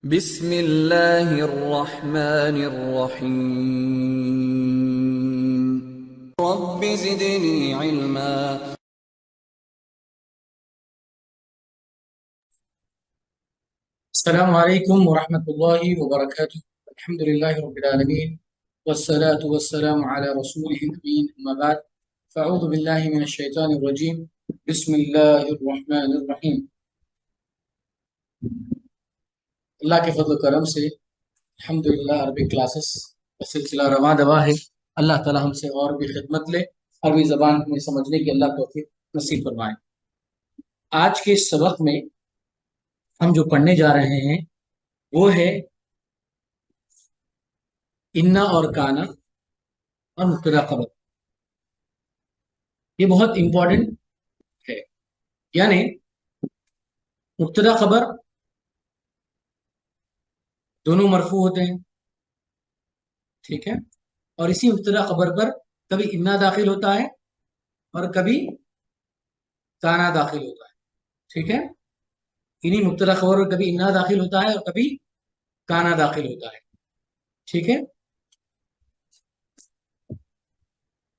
बिस्मिल्लाहिर्रहमानिर्रहीम। रब्बि ज़िदनी इल्मा। अस्सलामु अलैकुम वरहमतुल्लाहि वबरकातुहू। अल्हम्दुलिल्लाहि रब्बिल आलमीन वस्सलातु वस्सलामु अला रसूलिहिल अमीन। अम्मा बाद फ़अऊज़ु बिल्लाहि मिनश शैतानिर रजीम। बिस्मिल्लाहिर रहमानिर रहीम। अल्लाह के फज़ल करम से अल्हम्दुलिल्लाह अरबिक क्लासेस का सिलसिला रवां दवा है। अल्लाह ताला हमसे और भी खिदमत ले, अरबी ज़बान में समझने की अल्लाह तौफीक नसीब फरमाए। आज के इस सबक में हम जो पढ़ने जा रहे हैं वो है इन्ना और काना और मुब्तदा खबर। ये बहुत इंपॉर्टेंट है। यानी मुब्तदा खबर दोनों मरफू होते हैं, ठीक है। और इसी मुब्तदा खबर पर कभी इन्ना दाखिल होता है और कभी काना दाखिल होता है, ठीक है। इन्हीं मुब्तदा खबर पर कभी इन्ना दाखिल होता है और कभी काना दाखिल होता है, ठीक है।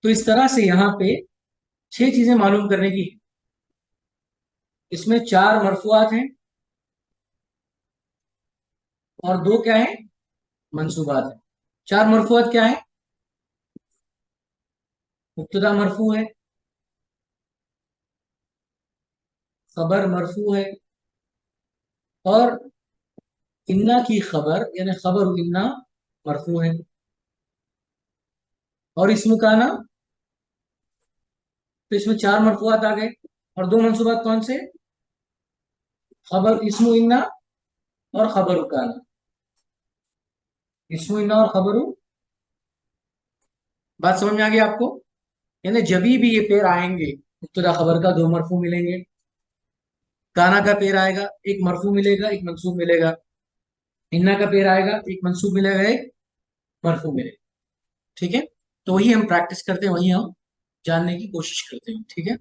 तो इस तरह से यहाँ पे छह चीजें मालूम करने की है। इसमें चार मरफूआत हैं और दो क्या है, मंसूबात है। चार मरफूआत क्या है? मुब्तदा मरफू है, खबर मरफू है, और इन्ना की खबर यानी खबर इन्ना मरफू है, और इसम काना। तो इसमें चार मरफूआत आ गए और दो मंसूबात कौन से? खबर इस्मु इन्ना और खबर काना। इस्मु इन्ना और खबर। बात समझ में आ गई आपको? यानी जब भी ये पेयर आएंगे, मुब्तदा खबर का दो मरफू मिलेंगे, काना का पेयर आएगा एक मरफू मिलेगा एक मंसूब मिलेगा, इन्ना का पेयर आएगा एक मंसूब मिलेगा एक मरफू मिलेगा, ठीक है। तो वही हम प्रैक्टिस करते हैं, वही हम जानने की कोशिश करते हैं, ठीक है।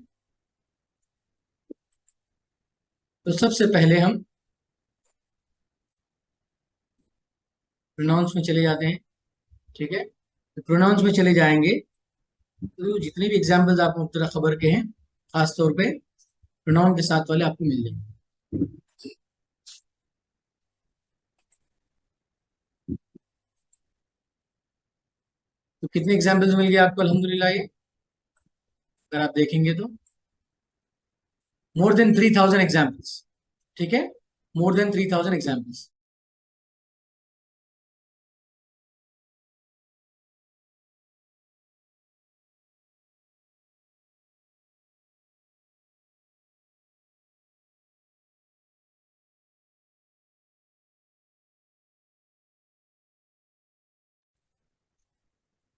तो सबसे पहले हम प्रोनाउंस में चले जाते हैं, ठीक है। तो प्रोनाउंस में चले जाएंगे तो जितने भी एग्जाम्पल्स आपको मुब्तदा खबर के हैं, खास तौर पे प्रोनाउन के साथ वाले आपको मिल जाएंगे। तो कितने एग्जाम्पल्स मिल गए आपको अल्हम्दुलिल्लाह? ये अगर आप देखेंगे तो मोर देन 3000 एग्जाम्पल्स, ठीक है। More than 3000 examples.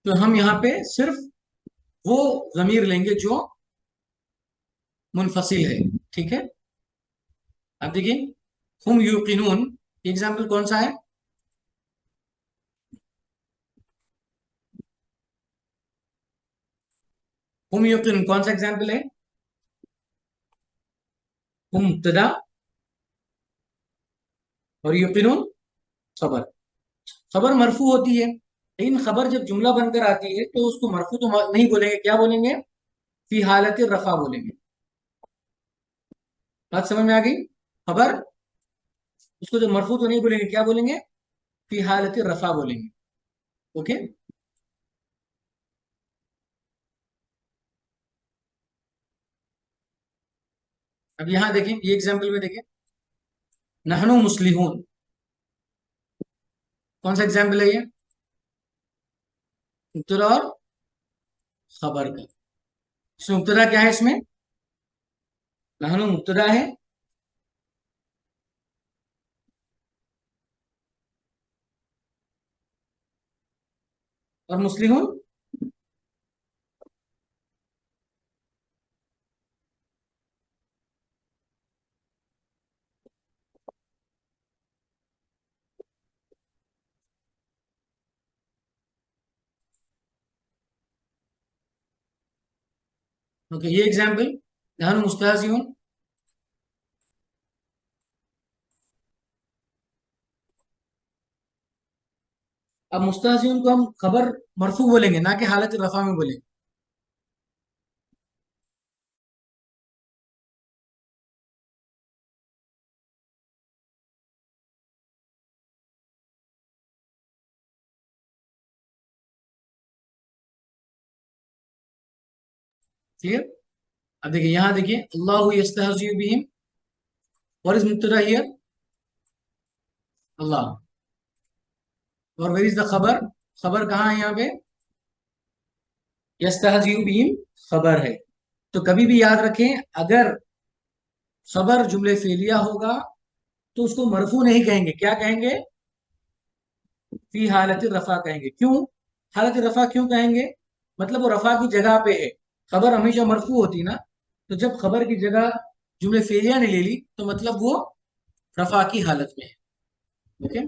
तो हम यहाँ पे सिर्फ वो जमीर लेंगे जो मुनफसिल है, ठीक है। अब देखिए, हुम यूकिनून एग्जाम्पल कौन सा है? हुम यूकिनून कौन सा एग्जाम्पल है? हुम मुब्तदा और यूकिनून खबर। खबर मरफू होती है, लेकिन खबर जब जुमला बनकर आती है तो उसको मरफू तो नहीं बोलेंगे, क्या बोलेंगे? फी हालत रफा बोलेंगे। बात समझ में आ गई? खबर उसको जो मरफू तो नहीं बोलेंगे, क्या बोलेंगे? फी हालत रफा बोलेंगे, ओके। अब यहां देखें, ये एग्जाम्पल में देखें, नहनु मुस्लिहून कौन सा एग्जाम्पल है ये? मुब्तदा और खबर का। इसमें मुब्तदा क्या है? इसमें नहनु मुब्तदा है, और मुस्लिहून ओके। ये एग्जाम्पल नहनु मुस्ताहजिऊन, अब मुस्तहसिन को हम खबर मरफू बोलेंगे, ना कि हालत रफा में बोलेंगे। ठीक है। अब देखिए, यहां देखिए, अल्लाह यस्तहज़ी बिहिम, व्हाट इज मुब्तदा हियर? अल्लाह। और वेयर इज द खबर? खबर कहाँ है यहाँ पे? यस्तहज़ी बिहिम खबर है। तो कभी भी याद रखें, अगर खबर जुमले फेलिया होगा तो उसको मरफू नहीं कहेंगे, क्या कहेंगे? फी हालत रफा कहेंगे। क्यों हालत रफा क्यों कहेंगे? मतलब वो रफा की जगह पे है। खबर हमेशा मरफू होती ना, तो जब खबर की जगह जुमले फेलिया ने ले ली तो मतलब वो रफा की हालत में है। ओके।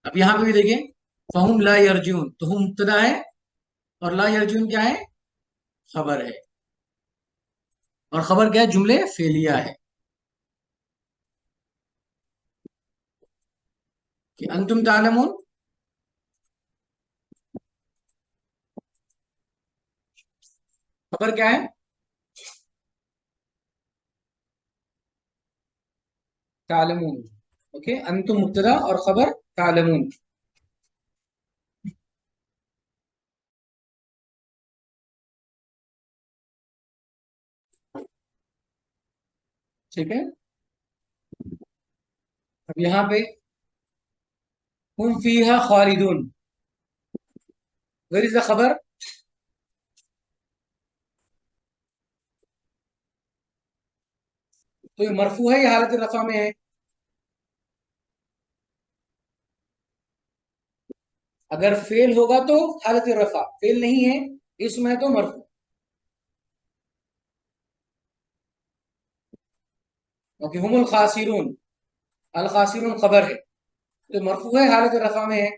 अब यहाँ पे भी देखिए, फहुम ला यरजून, तो हम मुब्तदा है और ला यरजून क्या है? खबर है। और खबर क्या है? जुमले फेलिया है। कि अंतुम तालमून, खबर क्या है? तालमून। ओके, अंतुम मुब्तदा और खबर तालमून। ठीक है। अब यहाँ पे हम फीहा खालिदून, वेयर इज द खबर? तो ये मरफू है या हालत रफा में है? अगर फेल होगा तो हालत रफा, फेल नहीं है इसमें तो मरफू। ओके, हुमुल खासिरून, अल खासिरून खबर है, तो मरफू है हालत रफा में है।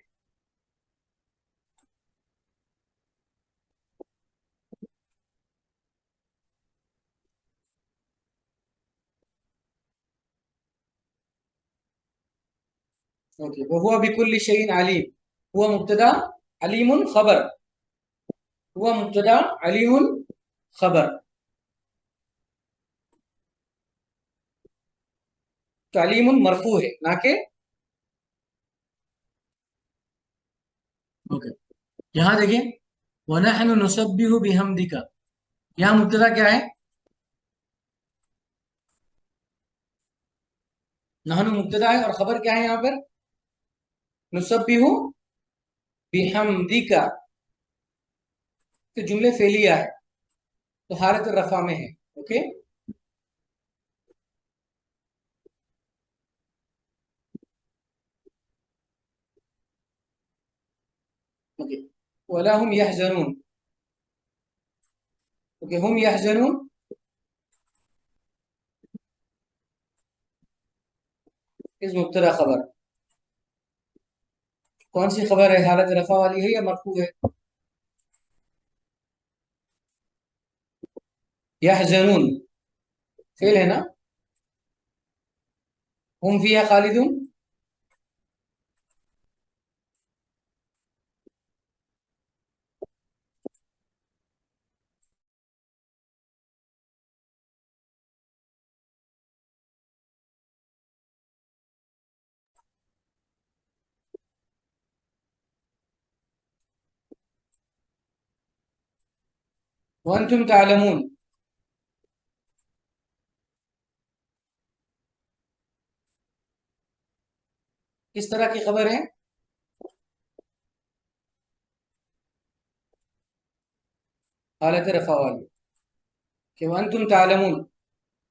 ओके, वो हुआ बिकुल्ली शैइन अलीम, हुआ मुब्तदा, अलीमुन खबर, हुआ मुब्तदा, अलीमुन खबर। तो अलीमुन मरफू है ना के। ओके, यहाँ देखिए, वनहनु नुसब्बिहु बिहम्दिका, यहाँ मुब्तदा क्या है? नहनु मुब्तदा है और खबर क्या है यहाँ पर? नुसब्बिहु बिहम्दिका। तो जुमले फेलिया है, तो हालत रफा में है। ओके। ओके, वला हम यहजनून। ओके, हम यहजनून इस मुब्तदा खबर, कौन सी खबर है? हालत रफा वाली है या मरफू है? यहजनून फेल है ना। हम फिया खालिदून, वअंतुम तालमून, किस तरह की खबर है? हालत रफा वाली। कि वअंतुम तालमून,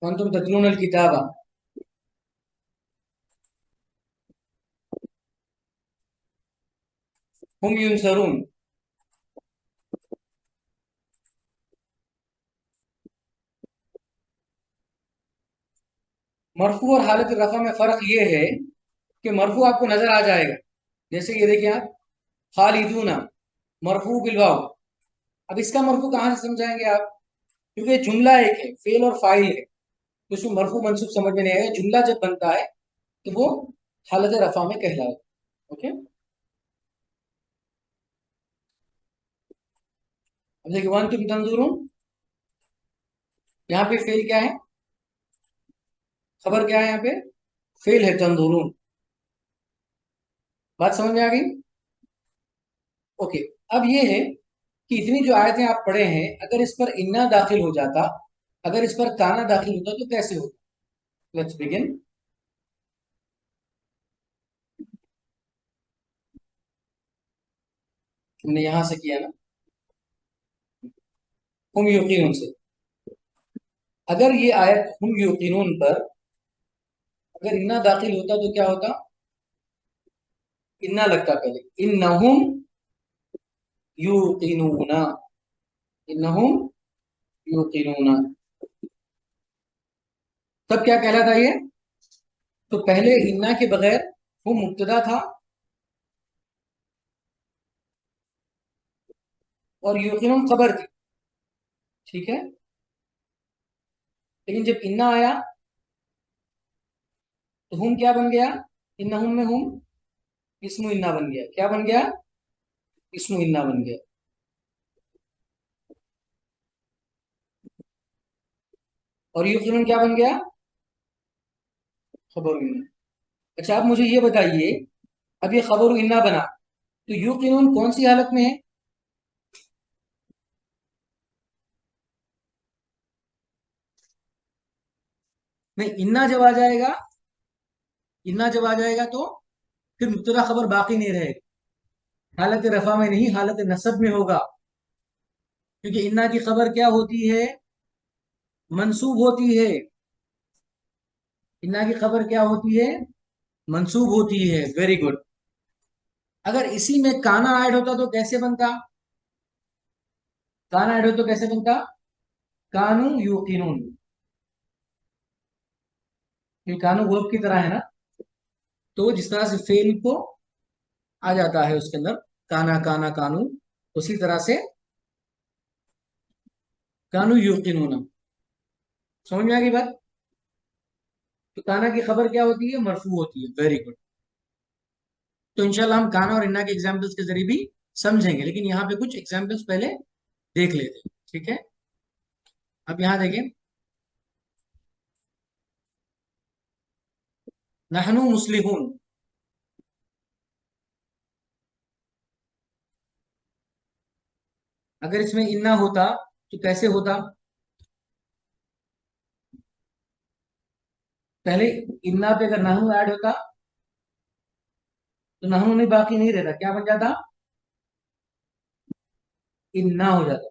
वअंतुम ततलून अल किताबा, हम युनसरून। मरफू और हालत रफा में फर्क ये है कि मरफू आपको नजर आ जाएगा, जैसे ये देखिए आप, खालिदूना मरफू बिलवाओ। अब इसका मरफू कहाँ से समझाएंगे आप? क्योंकि ये जुमला एक है, फेल और फाइल है, तो उसमें मरफू मंसूब समझ में नहीं आएगा। जुमला जब बनता है तो वो हालत रफा में कहलाएगा। ओके। अब देखिए वन तुम तंदुरुन, यहाँ पे फेल क्या है, खबर क्या है यहाँ पे, फेल है तंदुरुन। बात समझ में आ गई? ओके। अब ये है कि इतनी जो आयतें आप पढ़े हैं, अगर इस पर इन्ना दाखिल हो जाता, अगर इस पर काना दाखिल होता तो कैसे होता? Let's begin. हमने यहां से किया ना, हम युकीनुन से। अगर ये आयत हम युकीनुन पर अगर इन्ना दाखिल होता तो क्या होता? इन्ना लगता पहले, इन्नहुम युकीनूना, इन्नहुम युकीनूना। तब क्या कहलाता ये? तो पहले इन्ना के बगैर वो मुब्तदा था और युकीनुन खबर थी, ठीक है। लेकिन जब इन्ना आया तो हम क्या बन गया? इन्नहुम में हम इस्मु इन्ना बन गया। क्या बन गया? इस्मु इन्ना बन गया। और युकीनुन क्या बन गया? खबर इन्ना। अच्छा, आप मुझे ये बताइए, अब ये खबर इन्ना बना तो युकीनुन कौन सी हालत में है? नहीं, इन्ना जब आ जाएगा, इन्ना जब आ जाएगा तो फिर मुब्तदा खबर बाकी नहीं रहेगा, हालत रफा में नहीं, हालत नसब में होगा। क्योंकि इन्ना की खबर क्या होती है? मंसूब होती है। इन्ना की खबर क्या होती है? मंसूब होती है। Very good. अगर इसी में काना ऐड होता तो कैसे बनता? काना ऐड हो तो कैसे बनता? कानू यूकिनून। ये कानू वर्ब की तरह है ना, तो जिस तरह से फेल को आ जाता है उसके अंदर काना काना कानू, उसी तरह से कानू यूकिनून। समझ में आ गई बात? तो काना की खबर क्या होती है? मरफू होती है। Very good. तो इंशाल्लाह हम काना और इन्ना के एग्जाम्पल्स के जरिए भी समझेंगे, लेकिन यहाँ पे कुछ एग्जाम्पल्स पहले देख लेते हैं, ठीक है। अब यहाँ देखें, नहनु मुस्लिहून। अगर इसमें इन्ना होता तो कैसे होता? पहले इन्ना पे अगर नहनु ऐड होता तो नहनु नहीं, बाकी नहीं रहता, क्या बन जाता? इन्ना हो जाता।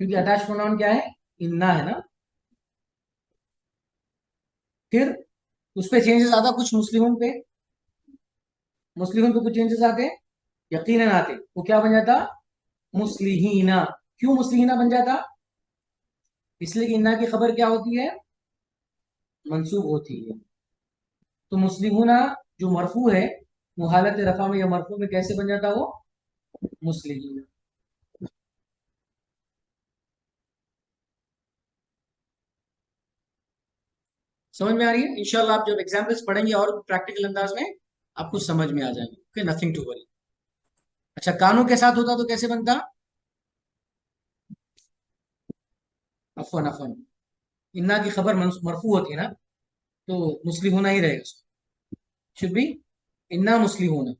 क्योंकि अटैच प्रोनाउन क्या है? इन्ना है ना। फिर उस पे चेंजेस आता कुछ मुस्लिमों पे, मुस्लिमों पे कुछ चेंजेस आते, यकीनन आते, वो क्या बन जाता? मुस्लिहीना। क्यों मुस्लिहीना बन जाता? इसलिए कि इन्ना की खबर क्या होती है? मंसूब होती है। तो मुस्लिमूना जो मरफू है, वो हालत रफा में या मरफू में कैसे बन जाता? वो मुस्लिमीना। समझ में आ रही है? इंशाल्लाह आप जब एग्जाम्पल्स पढ़ेंगे और प्रैक्टिकल अंदाज में आपको समझ में आ जाएंगे। Okay, nothing to worry. अच्छा, कानों के साथ होता तो कैसे बनता? अफवन अफवन, इन्ना की खबर मरफू होती है ना, तो मुस्लिम होना ही रहेगा। शुड बी इन्ना मुस्लिम होना।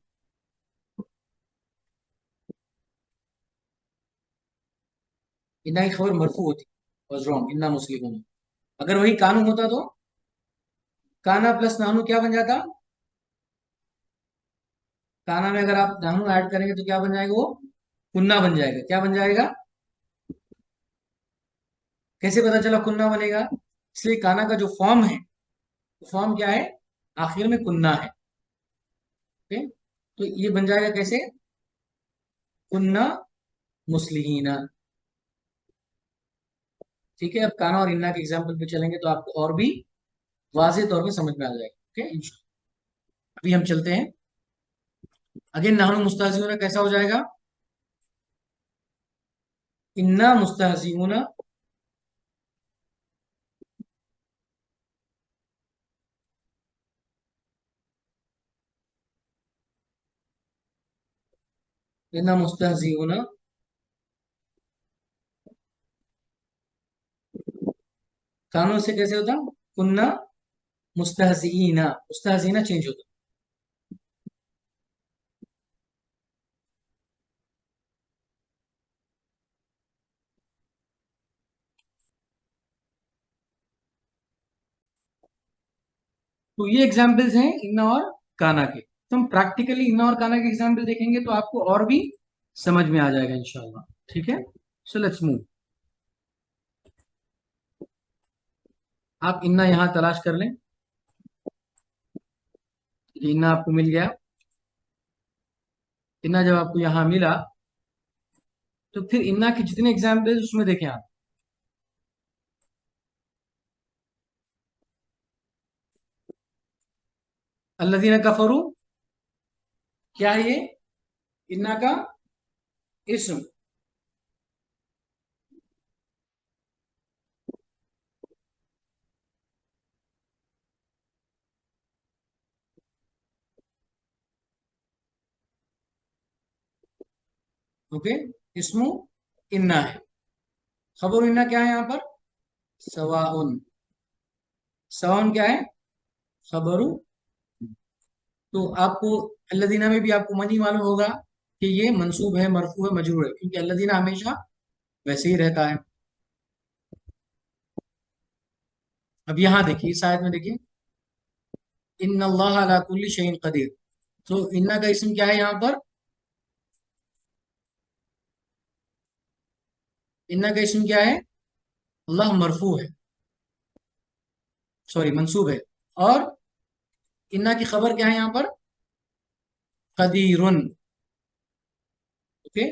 इन्ना की खबर मरफू होती, वाज रॉन्ग, इन्ना मुस्लिम होना। अगर वही कानू होता तो काना प्लस नानू क्या बन जाता? काना में अगर आप नानू ऐड करेंगे तो क्या बन जाएगा? वो कुन्ना बन जाएगा। क्या बन जाएगा? कैसे पता चला कुन्ना बनेगा? इसलिए काना का जो फॉर्म है, फॉर्म क्या है? आखिर में कुन्ना है। ओके, तो ये बन जाएगा कैसे? कुन्ना मुस्लिहीना। ठीक है, अब काना और इन्ना के एग्जाम्पल पे चलेंगे तो आपको और भी वाज़ेह तौर पे समझ में आ जाएगा। ओके, अभी हम चलते हैं। अगेन नहनु मुस्तहजिऊना कैसा हो जाएगा? इन्ना मुस्तहजिऊना। इन्ना मुस्तहजिऊना कानों से कैसे होता? कुन्ना मुस्तहजीना, मुस्तहजीना चेंज होता। तो ये एग्जाम्पल्स हैं इन्ना और काना के। तो हम प्रैक्टिकली इन्ना और काना के एग्जाम्पल देखेंगे तो आपको और भी समझ में आ जाएगा इंशाल्लाह। ठीक है, सो लेट्स मूव। आप इन्ना यहाँ तलाश कर लें। ये इन्ना आपको मिल गया। इन्ना जब आपको यहाँ मिला तो फिर इन्ना के जितने एग्जाम्पल्स उसमें देखें आप। अल्लज़ीना कफरू, क्या है ये? इन्ना का इस्म। ओके, इस्मु इन्ना है। खबर इन्ना क्या है यहाँ पर? सवाउन। सवाउन क्या है? खबरू। तो आपको अल्लज़ीना में भी आपको मनी मालूम होगा कि ये मंसूब है, मरफू है, मजरूर है, क्योंकि अल्लज़ीना हमेशा वैसे ही रहता है। अब यहाँ देखिए, इस आयत में देखिए, इन्नल्लाह अला कुल्ली शैइन कदीर। तो इन्ना का इसम क्या है यहाँ पर? इन्ना का इसम क्या है? अल्लाह मरफू है, सॉरी मंसूब है। और इन्ना की खबर क्या है यहाँ पर? कदीरुन। ओके।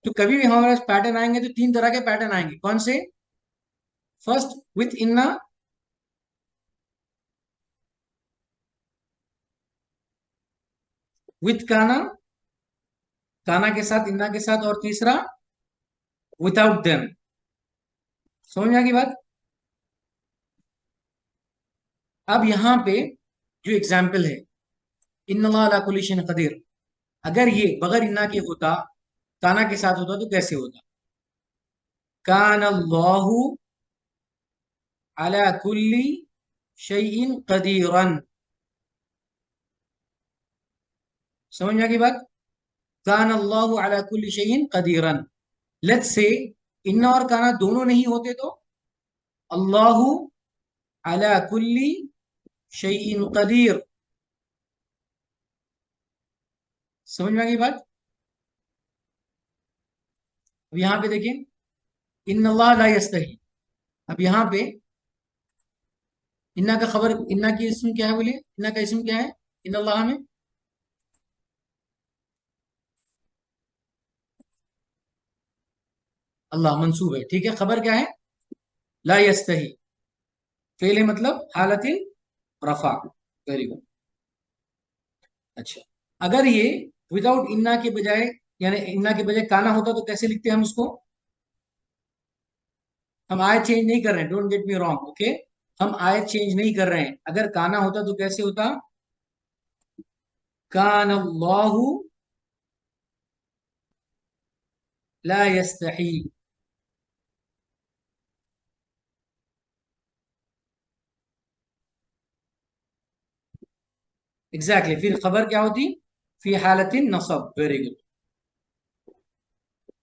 तो कभी भी हमारे पास पैटर्न आएंगे तो तीन तरह के पैटर्न आएंगे। कौन से? फर्स्ट विथ इन्ना, विथ काना, काना के साथ, इन्ना के साथ, और तीसरा विदाउट देम। समझ में आ गई बात? अब यहाँ पे जो एग्जाम्पल है, इन्नल्लाह अला कुल्ली शैइन कदीर, अगर ये बगैर इन्ना के होता, काना के साथ होता, तो कैसे होता? कान अल्लाहु अला कुल्ली शैइन कदीरन। समझ में आ गई बात? कान अल्लाहु अला कुल्ली शैइन कदीरन। लेट्स से इन्ना और काना दोनों नहीं होते तो अल्लाहु अला कुल्ली शैइन कदीर। समझ में आ गई बात? अब यहाँ पे देखिए, इन्नल्लाह ला यस्तही। अब यहाँ पे इन्ना का खबर, इन्ना की इसम क्या है बोलिए? इन्ना का इसम क्या है इन्नल्लाह में? अल्लाह मंसूब है, ठीक है। खबर क्या है? ला यस्तही। फेल है मतलब हालतिन रफा। Very good. अच्छा, अगर ये विदाउट इन्ना के बजाय, यानी इन्ना के बजाय काना होता तो कैसे लिखते हैं हम इसको? हम आयत चेंज नहीं कर रहे हैं, don't get me wrong, okay. हम आयत चेंज नहीं कर रहे हैं। अगर काना होता तो कैसे होता? कान अल्लाहु ला यस्तही। Exactly exactly. फिर खबर क्या होती? फी हालतिन नसब। Very good.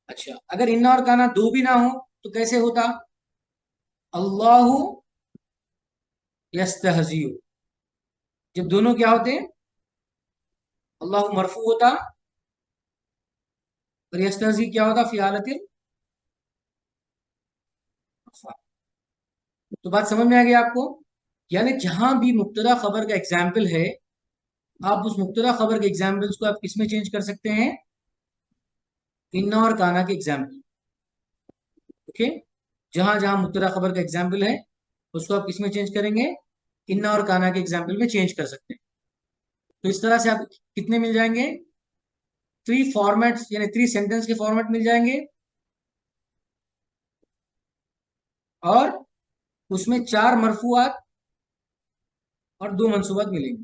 अच्छा, अगर इन्ना और काना दो भी ना हो तो कैसे होता? अल्लाहु यस्तहजियु। जब दोनों क्या होते हैं? अल्लाह मरफू होता और यस्तहजी क्या होता? फी हालतिन रफा। तो बात समझ में आ गई आपको? यानी जहां भी मुब्तदा खबर का एग्जाम्पल है, आप उस मुब्तदा खबर के एग्जाम्पल्स को आप किसमें चेंज कर सकते हैं? इन्ना और काना के एग्जाम्पल। ओके। जहां जहां मुब्तदा खबर का एग्जाम्पल है, उसको आप किसमें चेंज करेंगे? इन्ना और काना के एग्जाम्पल में चेंज कर सकते हैं। तो इस तरह से आप कितने मिल जाएंगे? थ्री फॉर्मेट्स, यानी थ्री सेंटेंस के फॉर्मेट मिल जाएंगे, और उसमें चार मरफूआत और दो मंसूबात मिलेंगे।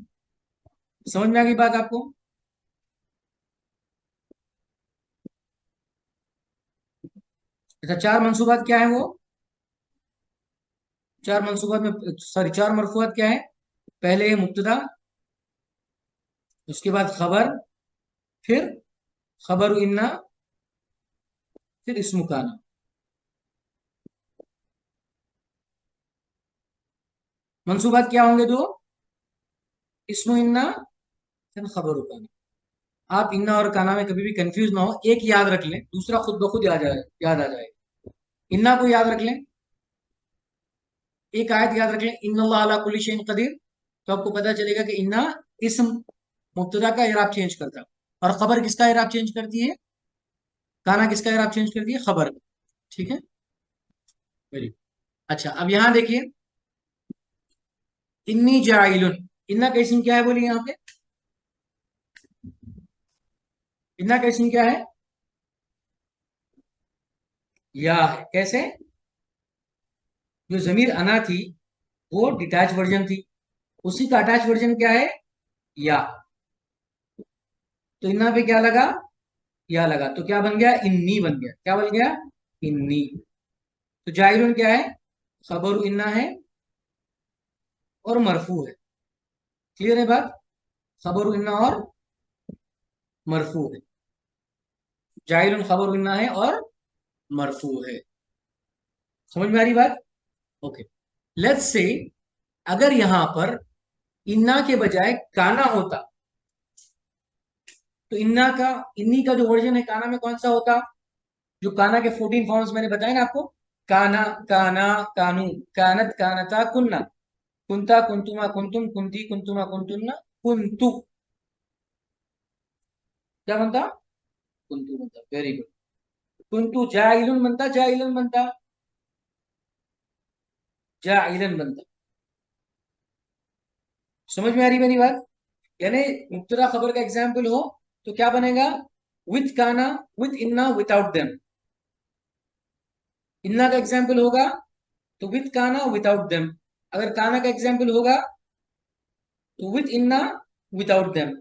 समझ में आ गई बात आपको? अच्छा, चार मंसूबात क्या है वो? चार मंसूबात में, सॉरी, चार मरफूआत क्या है? पहले है मुब्तदा, उसके बाद खबर, फिर खबर इन्ना, फिर इस्मु काना। मंसूबात क्या होंगे दो? इस्मु इन्ना, फिर खबर काना। आप इन्ना और काना में कभी भी कंफ्यूज ना हो, एक याद रख लें, दूसरा खुद ब खुद याद आ जाए। इन्ना को याद रख लें, एक आयत याद रख लें, इन्नल्लाह अला कुल्ली शैइन कदीर, तो आपको पता चलेगा कि इन्ना इस्म मुब्तदा का इराब चेंज करता है, और खबर किसका इराब चेंज करती है? काना किसका इराब चेंज करती है? खबर का। ठीक है, वेरी गुड। अच्छा, अब यहां देखिए, इन्नी जाइलुन, इन्ना का इस्म क्या है बोलिए यहाँ पे? इन्ना का इस्म क्या है? या है। कैसे? जो जमीर अना थी वो डिटैच वर्जन थी, उसी का अटैच वर्जन क्या है? या। तो इन्ना पे क्या लगा? या लगा, तो क्या बन गया? इन्नी बन गया। क्या बन गया? इन्नी। तो जाइलुन क्या है? खबर इन्ना है और मरफू है। क्लियर है बात? खबर इन्ना और मरफू है। जाइलुन खबर इन्ना है और मरफू है। समझ में आ रही बात? ओके, लेट्स से अगर यहां पर इन्ना के बजाय काना होता, तो इन्ना का, इन्नी का जो वर्जन है काना में कौन सा होता? जो काना के 14 फॉर्म्स मैंने बताए ना आपको, काना, काना, कानू, कानत, कानता, कुन्ना, कुंता, कुंतुमा, कुंतुम, कुंती, कुंतुमा, कुंतुन्ना, कुंतु। क्या बनता? कुंतु बनता। Very good. कुंतु जाइलुन बनता, जाइलन बनता, जाइलन बनता। समझ में आ रही मेरी बात? यानी मुब्तदा खबर का एग्जाम्पल हो तो क्या बनेगा? विथ काना, विथ इन्ना, विदाउट देम। इन्ना का एग्जाम्पल होगा तो विथ काना, विदाउट देम। अगर काना का एग्जाम्पल होगा तो विथ इन्ना, विदाउट देम।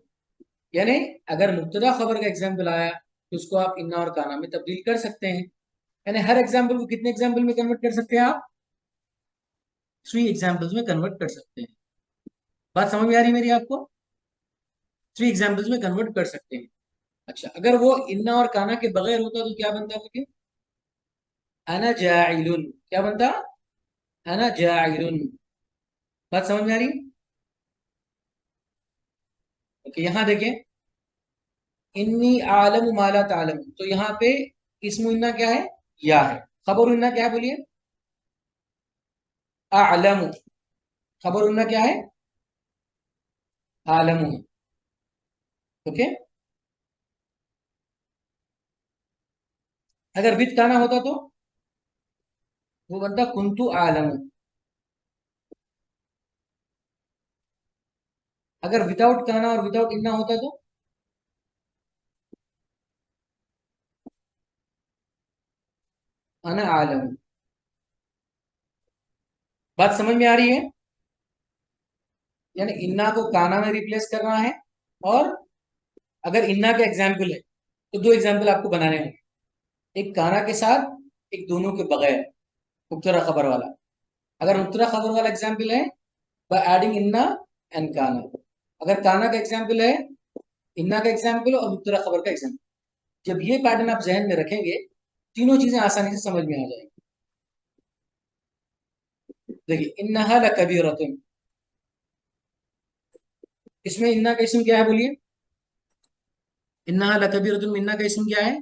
यानी अगर मुब्तदा खबर का एग्जाम्पल आया तो उसको आप इन्ना और काना में तब्दील कर सकते हैं। यानी हर एग्जाम्पल को कितने एग्जाम्पल में कन्वर्ट कर सकते हैं आप? 3 एग्जाम्पल्स में कन्वर्ट कर सकते हैं। बात समझ में आ रही मेरी आपको? 3 एग्जाम्पल्स में कन्वर्ट कर सकते हैं। अच्छा, अगर वो इन्ना और काना के बगैर होता तो क्या बनता? बोलिए, अना जाइलुन। क्या बनता? अना जाइलुन। बात समझ में आ रही? ओके, यहां देखें, इन्नी आलम माला तालम, तो यहाँ पे इसमु इन्ना क्या है? या है। खबर इन्ना क्या है बोलिए? आलम। खबर इन्ना क्या है? आलम है। ओके, अगर विद काना होता तो वो बनता कुंतु आलम। अगर विदाउट काना और विदाउट इन्ना होता तो अना आलम। बात समझ में आ रही है? यानी इन्ना को काना में रिप्लेस करना है, और अगर इन्ना का एग्जाम्पल है तो 2 एग्जाम्पल आपको बनाने हैं, एक काना के साथ, एक दोनों के बगैर, मुब्तदा खबर वाला। अगर मुब्तदा खबर वाला एग्जाम्पल है, बाय एडिंग इन्ना एंड काना। अगर काना का एग्जाम्पल है, इन्ना का एग्जाम्पल और मुब्तदा खबर का एग्जाम्पल। जब ये पैटर्न आप जहन में रखेंगे, तीनों चीजें आसानी से समझ में आ जाएंगी। देखिए, इन्नहा लकबीरतुन, इसमें इन्ना का इसम क्या है बोलिए? इन्नहा लकबीरतुन, इन्ना का इसम क्या है?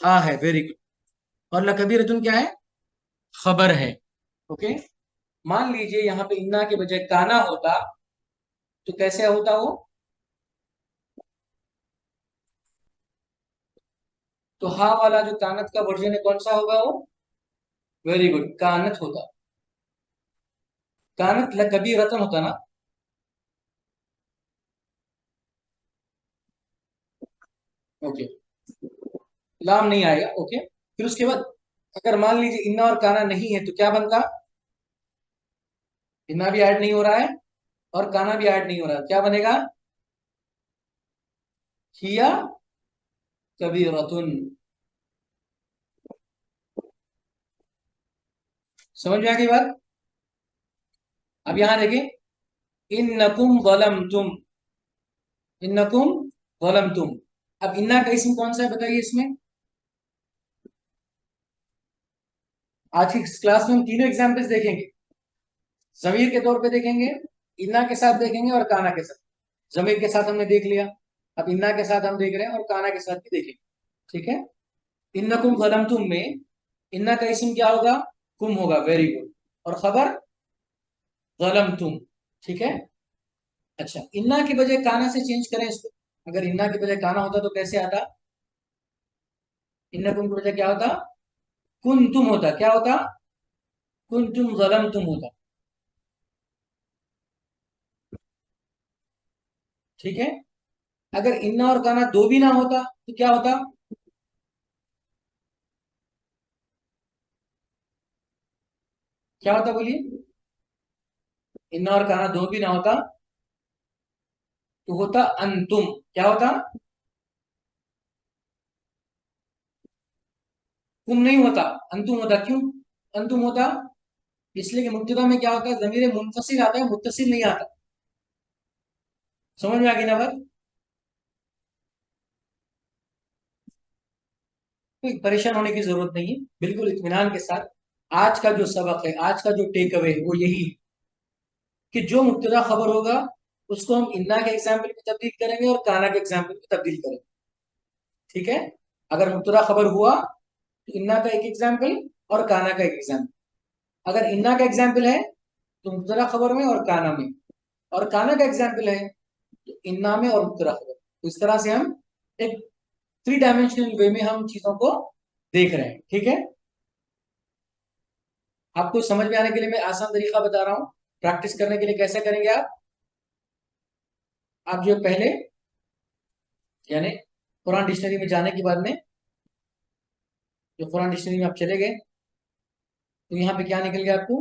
हा है। Very good. और लकबीरतुन क्या है? खबर है। ओके, मान लीजिए यहाँ पे इन्ना के बजाय काना होता तो कैसे होता वो? तो हा वाला जो कानत का वर्जन है कौन सा होगा वो? वेरी गुड, कानत होता। कानत लकबीरतुन होता ना? ओके, लाम नहीं आएगा। ओके, फिर उसके बाद अगर मान लीजिए इन्ना और काना नहीं है तो क्या बनता? इन्ना भी ऐड नहीं हो रहा है और काना भी ऐड नहीं हो रहा है, क्या बनेगा? हिया कबीरतुन। समझ में आ गई बात? अब यहां देखें, इन्नकुम ज़लमतुम, इन्नकुम ज़लमतुम। अब इन्ना का इसम कौन सा है बताइए इसमें? आज की क्लास में हम तीनों एग्जाम्पल्स देखेंगे। जमीर के तौर पे देखेंगे, इन्ना के साथ देखेंगे और काना के साथ। जमीर के साथ हमने देख लिया, अब इन्ना के साथ हम देख रहे हैं और काना के साथ भी देखेंगे। ठीक है। इन्नकुम ज़लमतुम में इन्ना का इसम क्या होगा? कुम होगा, वेरी गुड। और खबर ज़लमतुम। ठीक है। अच्छा, इन्ना की बजाय काना से चेंज करें इसको। अगर इन्ना की बजाय काना होता तो कैसे आता? इन्नकुम की बजाय क्या होता? कुंतुम होता। क्या होता? कुंतुम ज़लमतुम होता। ठीक है। अगर इन्ना और काना दो भी ना होता तो क्या होता? क्या होता बोलिए? इन्ना और काना दो भी ना होता तो होता अंतुम। क्या होता? तुम नहीं होता, अंतुम होता। क्यों अंतुम होता? इसलिए कि मुब्तदा में क्या होता है? ज़मीर मुनफसिल आता है, मुत्तसिल नहीं आता। समझ में आ गई ना बात? कोई परेशान होने की जरूरत नहीं है, बिल्कुल इत्मीनान के साथ। आज का जो सबक है, आज का जो टेक अवे है वो यही है कि जो मुब्तदा खबर होगा उसको हम इन्ना के एग्जाम्पल में तब्दील करेंगे और काना के एग्जाम्पल में तब्दील करेंगे। ठीक है। अगर मुब्तदा खबर हुआ तो इन्ना का एक एग्जाम्पल और काना का एक एग्जाम्पल। अगर इन्ना का एग्जाम्पल है तो मुब्तदा खबर में और काना में, और काना का एग्जाम्पल है तो इन्ना में और मुब्तदा खबर। तो इस तरह से हम एक थ्री डायमेंशनल वे में हम चीजों को देख रहे हैं। ठीक है। आपको समझ में आने के लिए मैं आसान तरीका बता रहा हूँ। प्रैक्टिस करने के लिए कैसे करेंगे आप जो पहले, यानी कुरान डिक्शनरी में जाने के बाद में, जो कुरान डिक्शनरी में आप चले गए तो यहाँ पे क्या निकल गया आपको?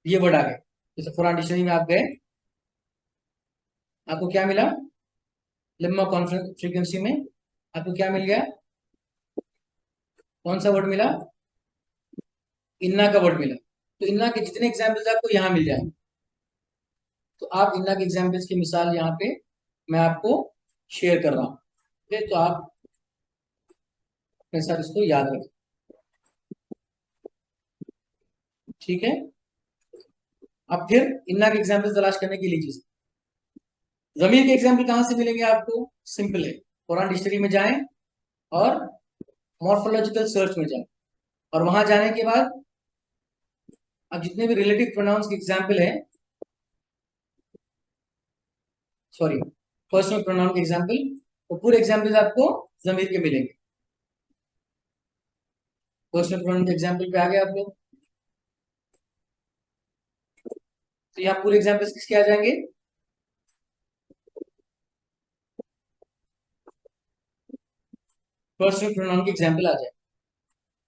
ये वर्ड आ गए। जैसे कुरान डिक्शनरी में आप गए, आपको क्या मिला? लम्मा कॉन्फ्रेंस फ्रीक्वेंसी में आपको क्या मिल गया? कौन सा वर्ड मिला? इन्ना का वर्ड मिला। तो इन्ना के जितने एग्जाम्पल्स आपको यहाँ मिल जाएंगे। तो आप इन्ना के एग्जाम्पल्स की मिसाल यहाँ पे मैं आपको शेयर कर रहा हूँ। ठीक है, तो आप अपने साथ इसको याद रखें। ठीक है। अब फिर इन्ना के एग्जाम्पल तलाश करने की लीजिए। जमीर के एग्जाम्पल कहाँ से मिलेंगे आपको? सिंपल है, कुरान डिक्शनरी में जाएं और मॉर्फोलॉजिकल सर्च में जाएं, और वहां जाने के बाद अब जितने भी रिलेटिव प्रोनाउंस के एग्जाम्पल है, सॉरी, पर्सनल प्रोनाउन के एग्जाम्पल, वो पूरे एग्जाम्पल आपको जमीर के मिलेंगे। पर्सनल प्रोनाउन के एग्जाम्पल पे आ गए आप लोग। तो यहाँ पूरे एग्जाम्पल्स किसके आ जाएंगे? पर्सनल प्रोनाउन के एग्जाम्पल आ जाए,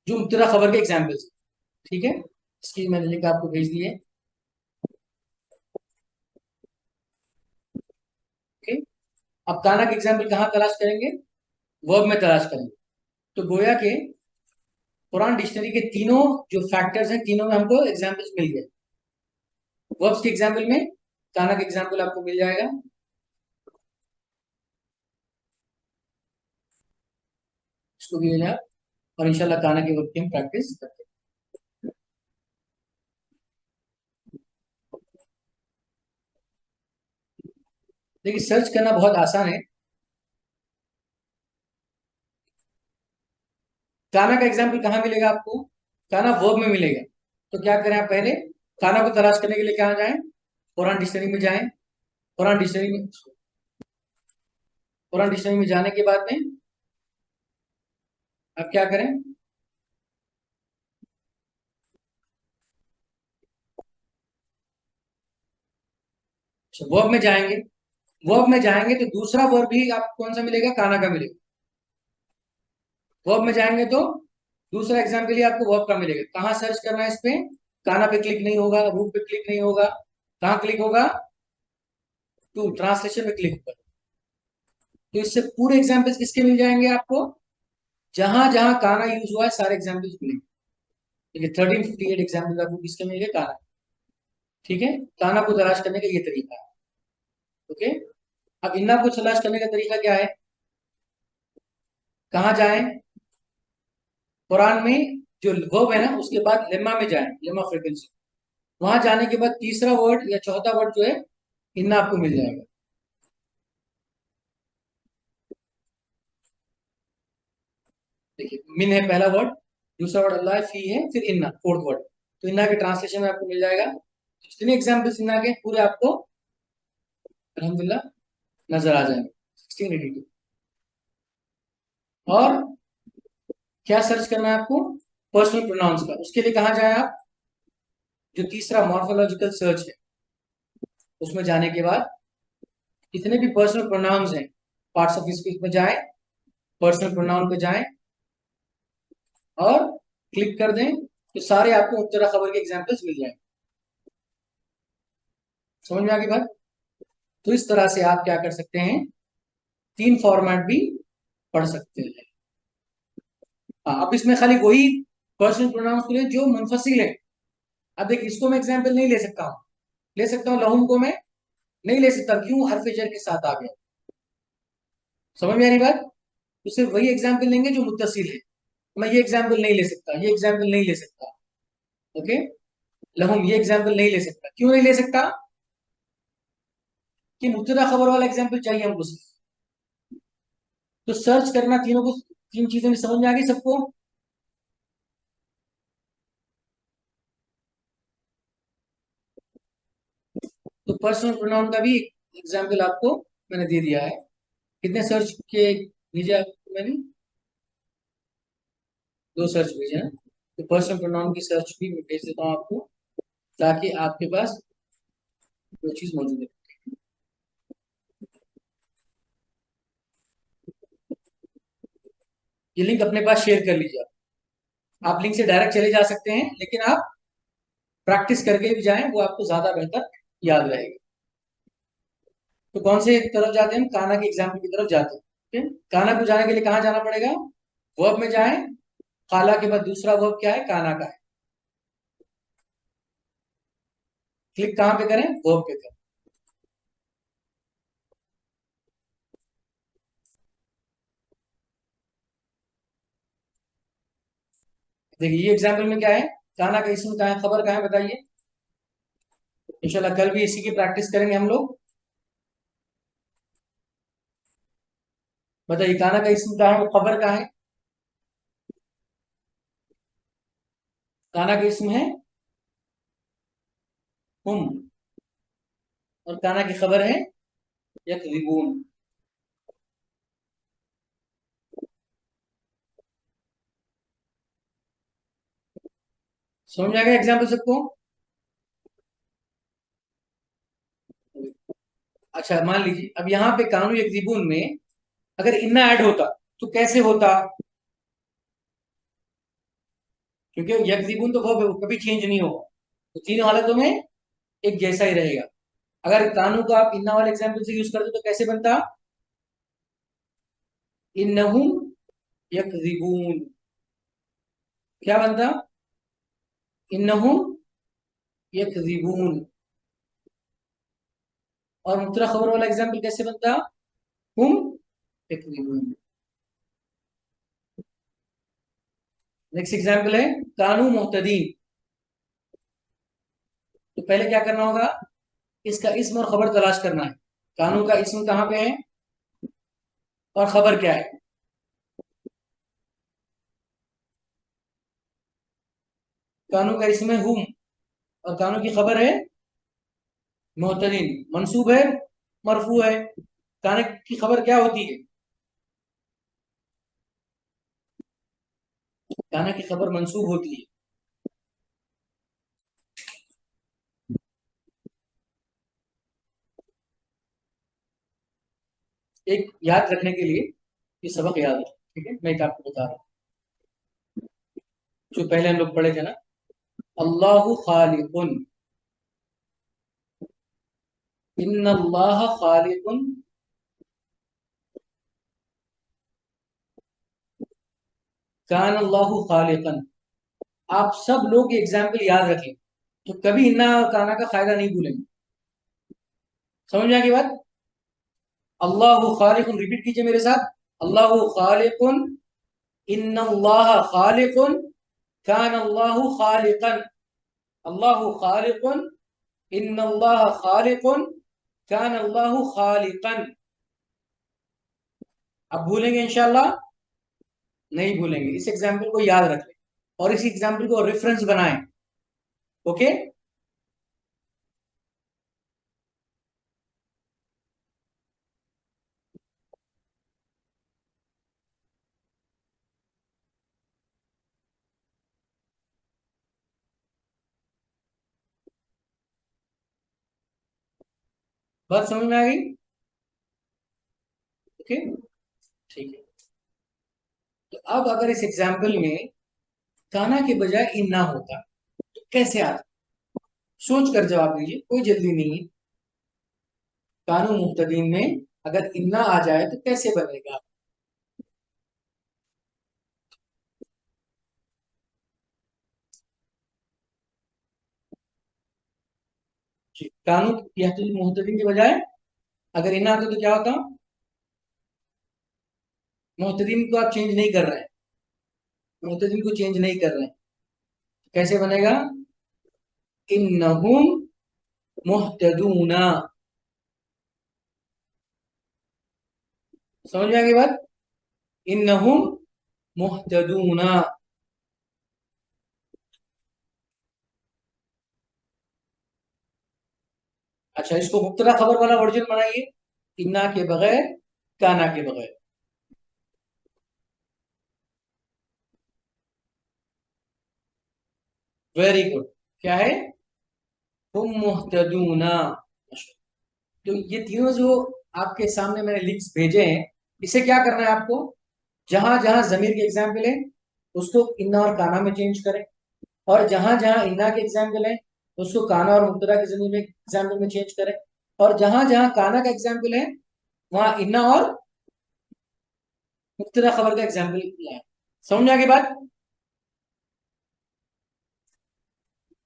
जो मुब्तदा खबर के एग्जाम्पल्स। ठीक है। इसकी मैंने लिंक आपको भेज दी है। ओके। अब काना के एग्जाम्पल कहाँ तलाश करेंगे? वर्ब में तलाश करेंगे। तो गोया के कुरान डिक्शनरी के तीनों जो फैक्टर्स हैं, तीनों में हमको एग्जाम्पल्स मिल गए। वर्ब्स के एग्जाम्पल में काना का एग्जाम्पल आपको मिल जाएगा। इसको भी ले जाए, और इंशाल्लाह काना के वर्ब की हम प्रैक्टिस करते हैं। देखिए, सर्च करना बहुत आसान है। काना का एग्जाम्पल कहाँ मिलेगा आपको? काना वर्ब में मिलेगा। तो क्या करें आप? पहले काना को तलाश करने के लिए कहाँ जाएं? कुरान डिक्शनरी में जाएं। कुरान डिक्शनरी में, कुरान डिक्शनरी में जाने के बाद में आप क्या करें? वर्ब में जाएंगे। वर्ब में जाएंगे तो दूसरा वर्ब भी आपको कौन सा मिलेगा? काना का मिलेगा। वर्ब में जाएंगे तो दूसरा एग्जाम्पल ही आपको वर्ब का मिलेगा। कहाँ सर्च करना है इस पे? काना पे क्लिक नहीं होगा, रूट पे क्लिक नहीं होगा। कहाँ क्लिक होगा? टू ट्रांसलेशन में क्लिक होगा। तो इससे पूरे एग्जाम्पल्स किसके मिल जाएंगे आपको? जहां जहां काना यूज हुआ है सारे एग्जाम्पल्स मिलेंगे। देखिए 1358 एग्जाम्पल आपको किसके मिल गए? काना। ठीक है, काना को तलाश करने का ये तरीका है। ओके, अब इन्ना को तलाश करने का तरीका क्या है? कहाँ जाएं? कुरान में जो वर्ब है ना उसके बाद लेमा में जाएं, लेमा फ्रीक्वेंसी। वहां जाने के बाद तीसरा वर्ड या चौथा वर्ड जो है इन्ना आपको मिल जाएगा। देखिए मिन है पहला वर्ड, दूसरा वर्ड अल्लाह, फी है, फिर इन्ना फोर्थ वर्ड। तो इन्ना के ट्रांसलेशन में आपको मिल जाएगा। जितने एग्जाम्पल्स इन्ना के पूरे आपको अल्हम्दुलिल्लाह नजर आ जाएंगे। 1682। और क्या सर्च करना है आपको? पर्सनल प्रोनाउंस का। उसके लिए कहाँ जाए आप? जो तीसरा मॉर्फोलॉजिकल सर्च है उसमें जाने के बाद जितने भी पर्सनल प्रोनाउंस हैं पार्ट्स ऑफ स्पीच में जाएं, पर्सनल प्रोनाउन पे जाएं और क्लिक कर दें, तो सारे आपको मुब्तदा खबर के एग्जांपल्स मिल जाएंगे। समझ में आ गई बात? तो इस तरह से आप क्या कर सकते हैं, तीन फॉर्मेट भी पढ़ सकते हैं। हाँ, अब इसमें खाली वही पर्सनल प्रोनाउंस के लिए जो मुनफसिल है। अब देखिए इसको मैं एग्जाम्पल नहीं ले सकता हूँ, ले सकता हूँ लहुम को मैं नहीं ले सकता, क्यों? हरफ जर के साथ आ गया। समझ में आ रही बात? तो सिर्फ वही एग्जाम्पल लेंगे जो मुत्तसिल है। मैं ये एग्जाम्पल नहीं ले सकता, ये एग्जाम्पल नहीं ले सकता। ओके, लहुम ये एग्जाम्पल नहीं ले सकता। क्यों नहीं ले सकता? कि मुब्तदा खबर वाला एग्जाम्पल चाहिए हमको सिर्फ। तो सर्च करना तीनों को, तीन चीजें भी समझ में आ गई सबको? तो पर्सनल प्रोनाउन का भी एग्जाम्पल आपको मैंने दे दिया है। कितने सर्च के भेजे आपको मैंने? दो सर्च भेजे हैं। तो पर्सनल प्रोनाउन की सर्च भी मैं भेज देता हूँ आपको, ताकि आपके पास वो चीज मौजूद है। ये लिंक अपने पास शेयर कर लीजिए। आप लिंक से डायरेक्ट चले जा सकते हैं, लेकिन आप प्रैक्टिस करके भी जाएं, वो आपको ज्यादा बेहतर याद रहेगा। तो कौन से तरफ जाते हैं हम? काना के एग्जाम्पल की तरफ जाते हैं। ठीक है? काना को जाने के लिए कहाँ जाना पड़ेगा? वर्ब में जाएं। काला के बाद दूसरा वर्ब क्या है? काना का है। क्लिक कहाँ पे करें? वर्ब पे करें। देखिए ये एग्जाम्पल में क्या है? काना का इसम कहाँ है, खबर कहाँ है, बताइए। इंशाल्लाह कल भी इसी की प्रैक्टिस करेंगे हम लोग। बताइए काना का इसम कहाँ है, वो खबर कहाँ है? काना का इसम है हुम, और काना की खबर है यकज़िबून। समझ में आ गया एग्जाम्पल सबको? अच्छा मान लीजिए अब यहाँ पे कानू यकज़िबून में अगर इन्ना ऐड होता तो कैसे होता? क्योंकि यकज़िबून तो वर्ब है, वो कभी चेंज नहीं होगा। तो तीनों हालतों में एक जैसा ही रहेगा। अगर कानू को आप इन्ना वाले एग्जाम्पल से यूज करते तो कैसे बनता? इन्नहुम यकज़िबून। क्या बनता? इन्नहुम यकज़िबून। और मुब्तदा खबर वाला एग्जाम्पल कैसे बनता? हुम यकज़िबून। नेक्स्ट एग्जाम्पल है कानू मुहतदीन। तो पहले क्या करना होगा? इसका इस्म और खबर तलाश करना है। कानू का इस्म कहाँ पे है और खबर क्या है? कानू का इस्म है हुम, और कानू की खबर है मोहतरीन। मंसूब है, मरफू है। काना की खबर क्या होती है? काना की खबर मंसूब होती है। एक याद रखने के लिए ये सबक याद है। ठीक है, मैं एक आपको बता रहा हूँ जो पहले हम लोग पढ़े थे ना। अल्लाहु खालिकुन, इन्नल्लाह खालिकुन, कान अल्लाहु खालिकन। आप सब लोग ये एग्जाम्पल याद रखें, तो कभी इन्ना और काना का फायदा नहीं भूलेंगे। समझ में आ गई बात? अल्लाहु खालिकुन, रिपीट कीजिए मेरे साथ। अल्लाहु खालिकुन, इन्नल्लाह खालिकुन, कान अल्लाहु खालिकन। अल्लाहु खालिकुन, इन्नल्लाह खालिकुन, कान अल्लाहु खालिकन। अब भूलेंगे इंशाल्लाह? नहीं भूलेंगे। इस एग्जाम्पल को याद रख लें और इस एग्जाम्पल को रेफरेंस बनाएं। ओके। बात समझ में आ गई? ओके, ठीक है। तो अब अगर इस एग्जाम्पल में काना के बजाय इन्ना होता तो कैसे आता? सोच कर जवाब दीजिए, कोई जल्दी नहीं है। कानू मुफ्तदीन में अगर इन्ना आ जाए तो कैसे बनेगा? जी, कानू यहतुल मुहतदीन के बजाय अगर इन्ना आता तो क्या होता? मुहतदीन को आप चेंज नहीं कर रहे हैं, मुहतदीन को चेंज नहीं कर रहे हैं, कैसे बनेगा? इन्नहुम मुहतदूना। समझ में आ गई बात? इन्नहुम मुहतदूना। अच्छा, इसको मुब्तदा खबर वाला वर्जन बनाइए, इन्ना के बगैर, काना के बगैर। Very good. क्या है? तुम मुहतदूना। तो ये तीनों जो आपके सामने मैंने लिंक्स भेजे हैं, इसे क्या करना है आपको? जहां जहां जमीर के एग्जाम्पल है उसको इन्ना और काना में चेंज करें, और जहां जहां इन्ना के एग्जाम्पल है उसको काना और मुब्तदा के जमीर में एग्जाम्पल में चेंज करें, और जहां जहां काना का एग्जाम्पल है वहां इन्ना और मुब्तदा खबर का एग्जाम्पल लाए। समझ में आ गई बात?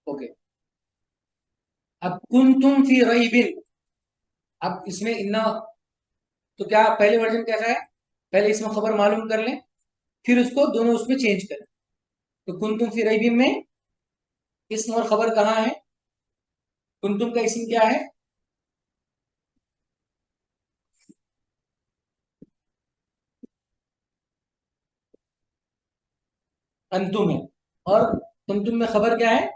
ओके। अब कुंतुम फी रईबिन, अब इसमें इन्ना, तो क्या पहले वर्जन कैसा है? पहले इसमें खबर मालूम कर लें, फिर उसको दोनों उसमें चेंज करें। तो कुंतुम फी रईबिन में इस्म और खबर कहाँ है? कुंतुम का इस्म क्या है? अंतुम है। और कुंतुम में खबर क्या है?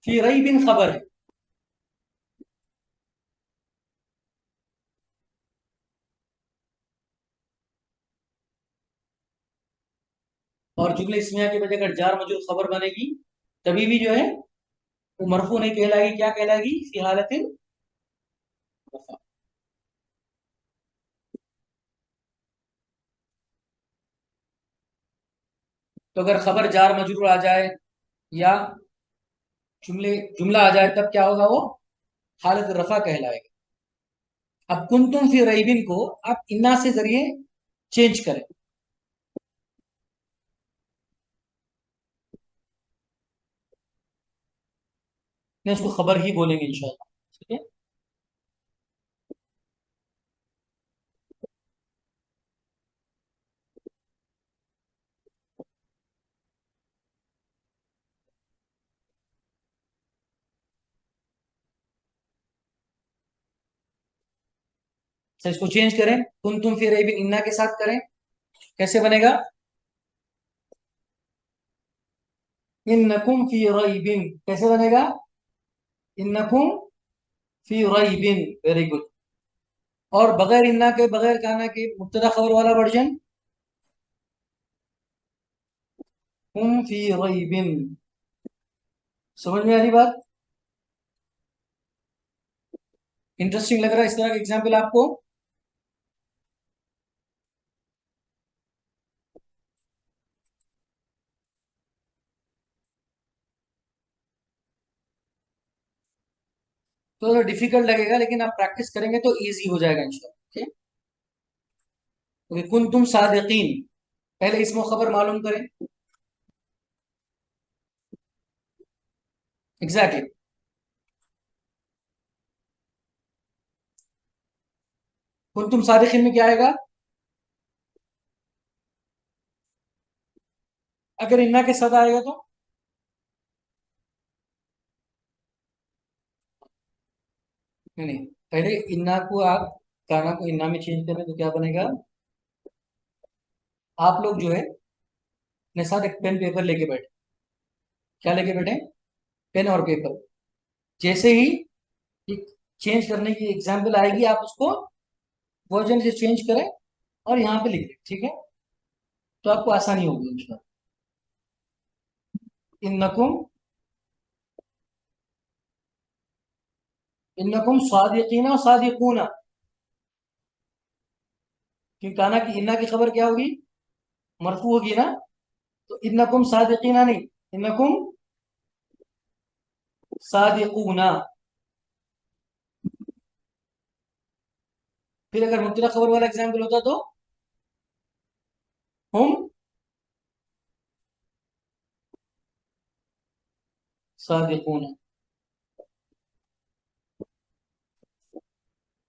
फी रईबिन खबर है। और जुमले इस्मिया के बजाय अगर जार मजरूर खबर बनेगी तभी भी जो है वो मरफू नहीं कहलाएगी, क्या कहलाएगी? फी हालत रफा। तो अगर खबर जार मजरूर आ जाए या जुमले जुमला आ जाए तब क्या होगा? वो हालत रफा कहलाएगा। अब कुंतुम फी रईबिन को आप इन्ना से जरिए चेंज करें। नहीं, उसको खबर ही बोलेंगे इंशाल्लाह। ठीक है। तो इसको चेंज करें, कुंतुम फी रईबिन इन्ना के साथ करें, कैसे बनेगा? इन्नकुम फी रईबिन, कैसे बनेगा? इन्नकुम फी रईबिन। Very good. और बगैर इन्ना के, बगैर काना के, मुब्तदा खबर वाला वर्जन, कुम फी रईबिन। समझ में आ रही बात? इंटरेस्टिंग लग रहा है इस तरह का एग्जाम्पल आपको? तो डिफिकल्ट लगेगा लेकिन आप प्रैक्टिस करेंगे तो इजी हो जाएगा इंशाल्लाह। ओके। कुन तुम सादिकीन, पहले इसमें खबर मालूम करें। Exactly exactly. कुंतुम सादिकीन में क्या आएगा? अगर इन्ना के साथ आएगा तो नहीं नहीं, पहले इन्ना को आप काना को इन्ना में चेंज करें तो क्या बनेगा? आप लोग जो है अपने साथ एक पेन पेपर लेके बैठे। क्या लेके बैठे? पेन और पेपर। जैसे ही एक चेंज करने की एग्जाम्पल आएगी, आप उसको वर्जन से चेंज करें और यहाँ पे लिख दें, ठीक है? तो आपको आसानी होगी इंशाल्लाह। इन्नकुम इन्नकुम सादिकीना और सादिकूना। कि काना की इन्ना की खबर क्या होगी? मरफू होगी ना। तो इन्नकुम सादिकीना नहीं, इन्नकुम सादिकूना। फिर अगर मुब्तदा खबर वाला एग्जाम्पल होता तो हम सादिकूना।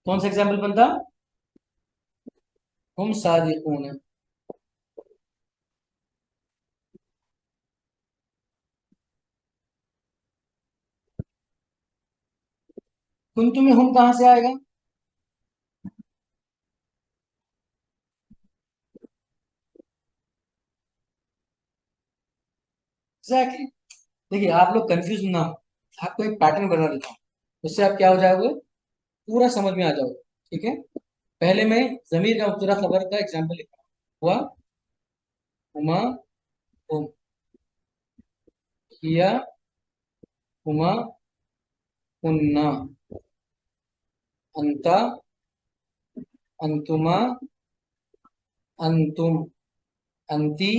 कौन सा एग्जाम्पल बनता? हम सादिकूना। कुंतु में हम कहां से आएगा? Exactly exactly. देखिए आप लोग कंफ्यूज ना हो, आपको एक पैटर्न बना देता हूँ, उससे आप क्या हो जाओगे, पूरा समझ में आ जाओगे। ठीक है? पहले मैं जमीर का मुब्तदा खबर का एग्जाम्पल लिखा हुआ। हुमा, हुम, किया, हुमा, कुन्ना, अंता, अंतुमा, अंतुम, अंती,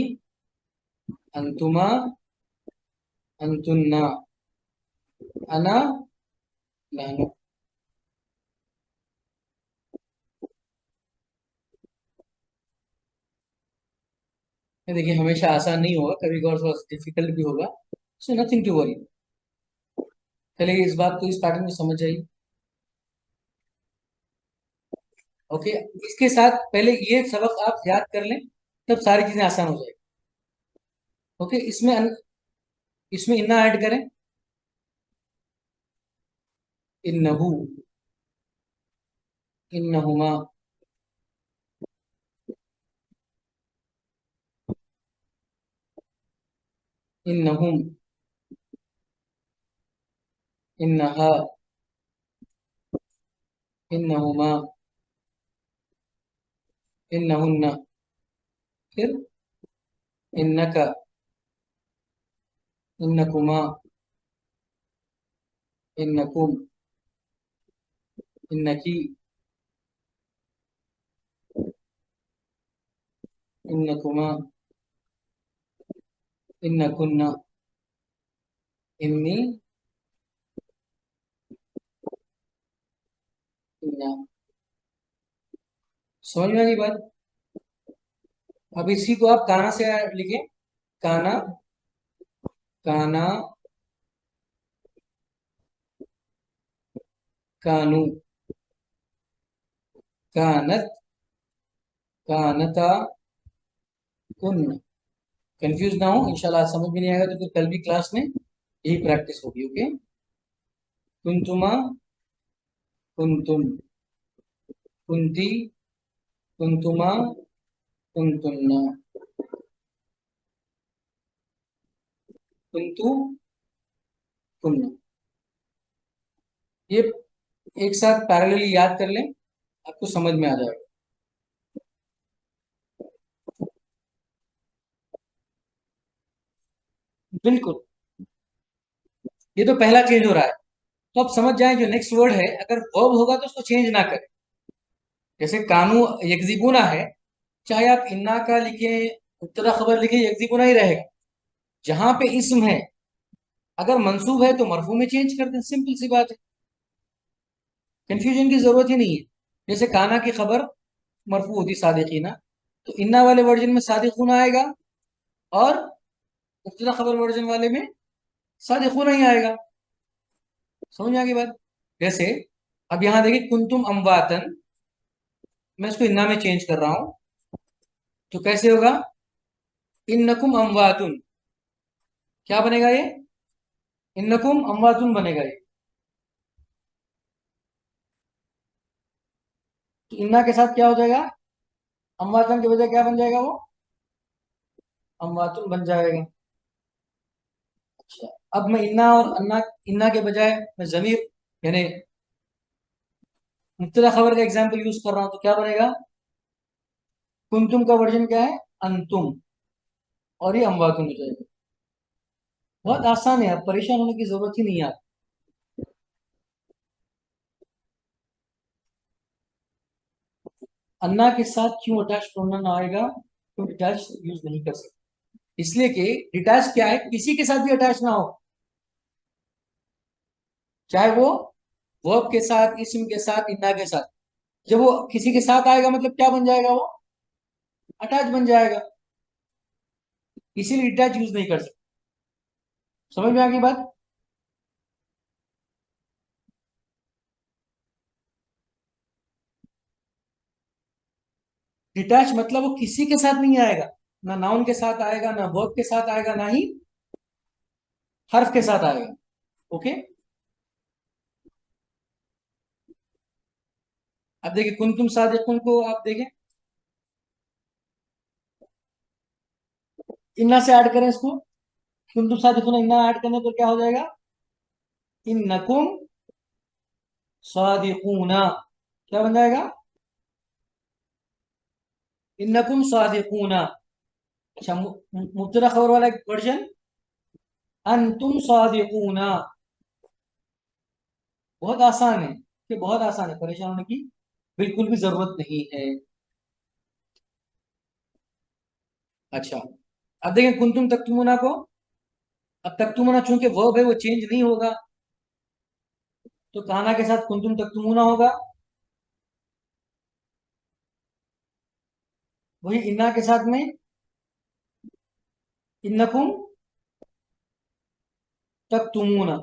अंतुमा, अंतुन्ना, अना, नानु। ये देखिए हमेशा आसान नहीं होगा, कभी कभार थोड़ा डिफिकल्ट भी होगा, सो नथिंग टू वरी। चलिए इस बात को इस पैटर्न में समझ जाइए। ओके, इसके साथ पहले ये सबक आप याद कर लें, तब सारी चीजें आसान हो जाएगी। ओके, इसमें इन्ना ऐड करें। इन्नहु, इन्नहुमा, इन्नहुम, इन्नहा, इन्नहुमा, इन्नहुन्ना। फिर इन्नका, इन्नकुमा, इन्नकुम, इन्नकी, इन्नकुमा, इन्नकुन्ना, इन्नी, इन्ना। समझ में आ गई बात? अब इसी को आप काना से लिखें। काना, काना, कानू, कानत, कानता, कुन्न। कंफ्यूज ना हो, इंशाल्लाह आज समझ में नहीं आएगा तो फिर कल भी क्लास में यही प्रैक्टिस होगी। ओके? कुंतुमा, कुंतुम, कुंती, कुंतुमा, कुंतुन्ना, कुंतु, कुन्ना। ये एक साथ पैरेलली याद कर लें, आपको समझ में आ जाएगा। बिल्कुल। ये तो पहला चेंज हो रहा है, तो आप समझ जाएं जो नेक्स्ट वर्ड है अगर वर्ब होगा तो उसको चेंज ना करें। जैसे कानू यकजीबुना है, चाहे आप इन्ना का लिखे, मुब्तदा खबर लिखे, यकजीबुना ही रहेगा। जहां पे इस्म है, अगर मंसूब है तो मरफू में चेंज कर दें, सिंपल सी बात है। कंफ्यूजन की जरूरत ही नहीं है। जैसे काना की खबर मरफू होती सादिकीना, तो इन्ना वाले वर्जन में सादिकुना आएगा, और मुब्तदा खबर वर्जन वाले में सादिकुना ही आएगा। समझ में आ गई बात? जैसे अब यहां देखिए कुंतुम अमवातन, मैं इसको इन्ना में चेंज कर रहा हूं, तो कैसे होगा? इन्नकुम अमवातुन, क्या बनेगा ये? इन्नकुम अमवातुन बनेगा ये। तो इन्ना के साथ क्या हो जाएगा? अमवातन के बजाय क्या बन जाएगा वो? अमवातुन बन जाएगा। अच्छा, अब मैं इन्ना और अन्ना, इन्ना के बजाय मैं जमीर यानी मुब्तदा खबर का एग्जाम्पल यूज कर रहा हूं, तो क्या बनेगा? कुंतुम का वर्जन क्या है? अंतुम, और ये अमवातुन हो जाएगा। बहुत आसान है, अब परेशान होने की जरूरत ही नहीं है। अन्ना के साथ क्यों अटैच प्रोनाउन आएगा? क्यों डिटैच यूज नहीं कर सकते? इसलिए कि डिटैच क्या है, किसी के साथ भी अटैच ना हो, चाहे वो वर्ब के साथ, इसम के साथ, इन्ना के साथ। जब वो किसी के साथ आएगा मतलब क्या बन जाएगा वो? अटैच बन जाएगा, इसीलिए डिटैच यूज नहीं कर सकते। समझ में आ गई बात? डिटैच मतलब वो किसी के साथ नहीं आएगा, ना नाउन के साथ आएगा, ना वर्ब के साथ आएगा, ना ही हर्फ के साथ आएगा। ओके, अब देखिए कुंतुम सादिकुन को आप देखें, इन्ना से ऐड करें इसको, कुंतुम सादिकुन इन्ना ऐड करने पर क्या हो जाएगा? इन्नकुम सादिकूना, क्या बन जाएगा? इन्नकुम सादिकूना। अच्छा, मुब्तदा खबर वाला एक वर्जन, अंतुम सादिकूना। बहुत आसान है, ये बहुत आसान है, परेशान होने की बिल्कुल भी जरूरत नहीं है। अच्छा, अब देखें कुंतुम तक्तुमुना को। अब तक्तुमुना चूंकि वर्ब है वो चेंज नहीं होगा, तो काना के साथ कुंतुम तक्तुमुना होगा, वही इन्ना के साथ में इन्नकुम तक्तुमुना,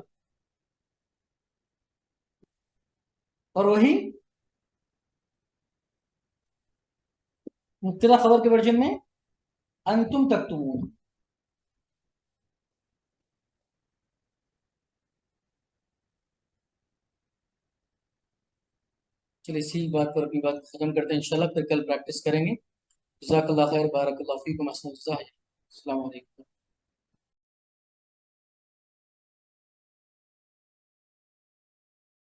और वही मुब्तदा खबर के वर्जन में अंतुम तक्तुमुना। चलिए इसी बात पर अपनी बात खत्म करते हैं, इंशाल्लाह फिर कल प्रैक्टिस करेंगे। जज़ाकल्लाह खैर, बारकल्लाह फीकुम, अस्सलाम वालेकुम।